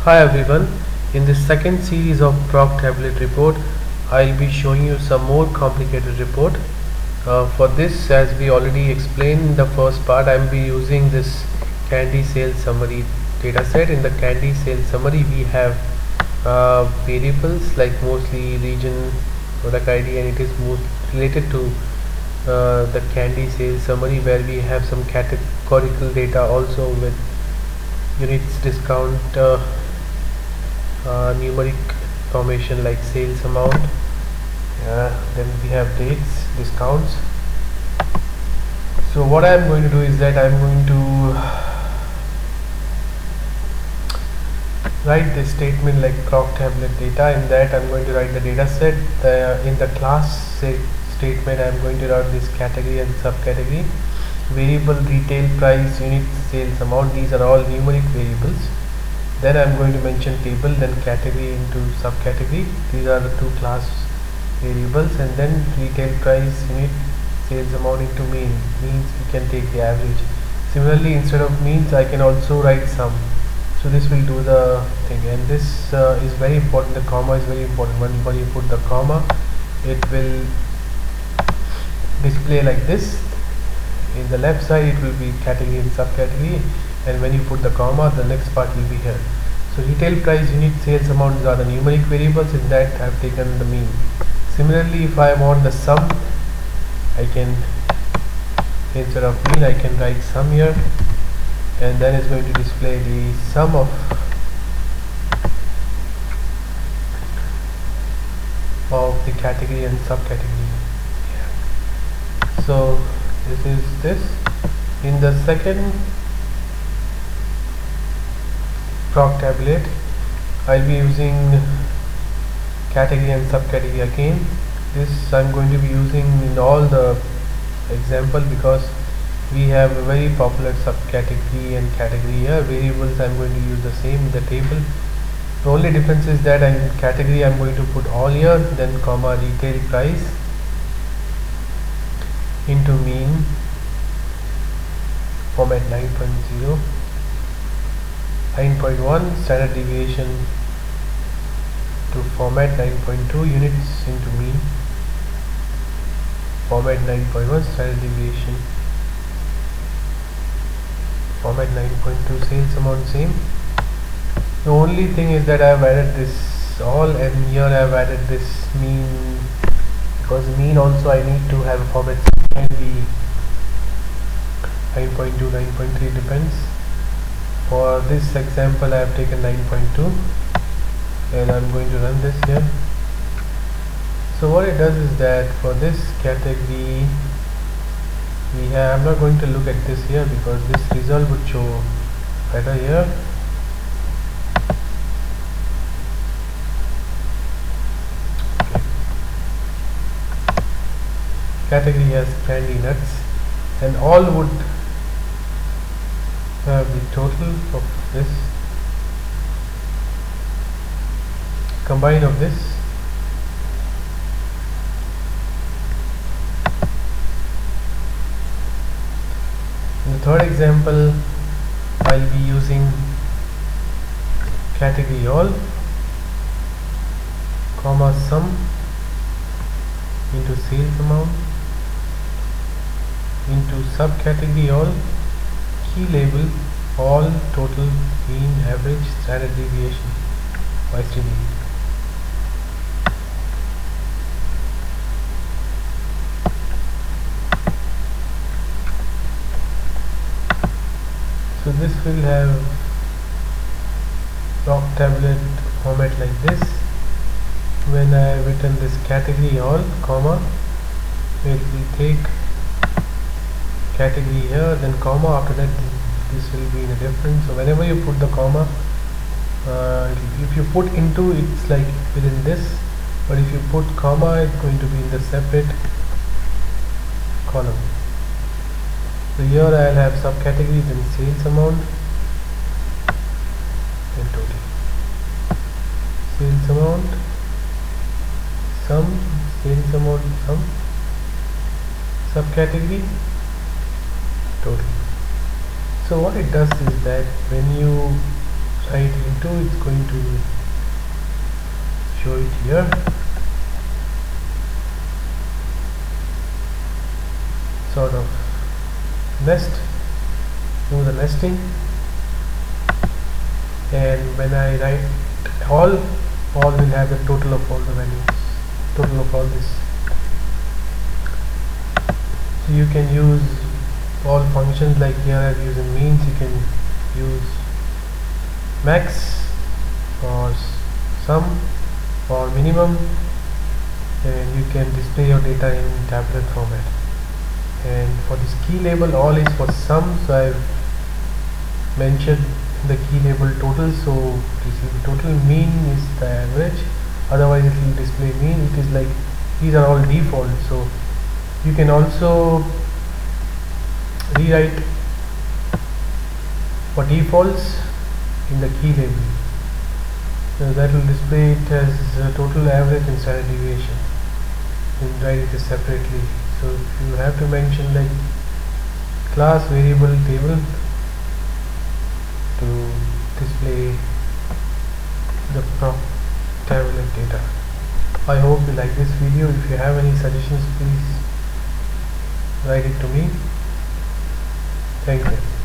Hi everyone, in this second series of Proc Tabulate report, I'll be showing you some more complicated report. For this, as we already explained in the first part, I'll be using this candy sales summary dataset. In the candy sales summary, we have variables like mostly region, product ID, and it is most related to the candy sales summary where we have some categorical data also with units discount numeric information like sales amount, then we have dates, discounts. So what I am going to do is that I am going to write this statement like Proc Tabulate data. In that I am going to write the data set. In the class statement I am going to write this category and subcategory. Variable, retail price, unit sales amount, these are all numeric variables. Then I am going to mention table, then category into subcategory. These are the two class variables, and then retail price, unit sales amount into means we can take the average. Similarly, instead of means I can also write sum. So this will do the thing, and this is very important. The comma is very important. When you put the comma, it will display like this. In the left side it will be category and subcategory, and when you put the comma, the next part will be here. So retail price, unit sales amounts are the numeric variables. In that I have taken the mean. Similarly, if I want the sum, I can, instead of mean, I can write sum here, and then it's going to display the sum of the category and subcategory. So this is this. In the second Proc Tabulate, I'll be using category and subcategory again. This I'm going to be using in all the example because we have a very popular subcategory and category here. Variables I'm going to use the same in the table. The only difference is that in category I'm going to put all here, then comma retail price into mean format 9.0, 9.1 standard deviation to format 9.2, units into mean format 9.1, standard deviation format 9.2, sales amount same. The only thing is that I have added this all, and here I have added this mean, because mean also I need to have a format, can be 9.2, 9.3, depends. For this example I have taken 9.2, and I am going to run this here. So what it does is that for this category we have, I'm not going to look at this here because this result would show better here. Okay. Category has candy nuts, and all would have the total of this, combine of this. In the third example I'll be using category all, comma sum into sales amount into subcategory all, key label all, total, mean, average, standard deviation, YTD. So this will have Proc Tabulate format like this. When I have written this category all, comma, it will take category here, then comma, after that this will be in a different. So whenever you put the comma, if you put into, it's like within this, but if you put comma, it's going to be in the separate column. So here I will have subcategory, then sales amount, then total. Sales amount, sum, sales amount, sum, subcategory, total. So what it does is that when you write into, it's going to show it here. Sort of nest, do the nesting, and when I write all will have the total of all the values, total of all this. So you can use all functions, like here I'm using means. You can use max or sum or minimum, and you can display your data in tabular format. And for this key label, all is for sum, so I've mentioned the key label total, so this is the total. Mean is the average, otherwise it will display mean. It is like these are all default, so you can also rewrite for defaults in the key label, so that will display it as total, average and standard deviation, and write it separately. So if you have to mention like class, variable, table to display the Proc Tabulate data. I hope you like this video. If you have any suggestions, please write it to me. Thank you.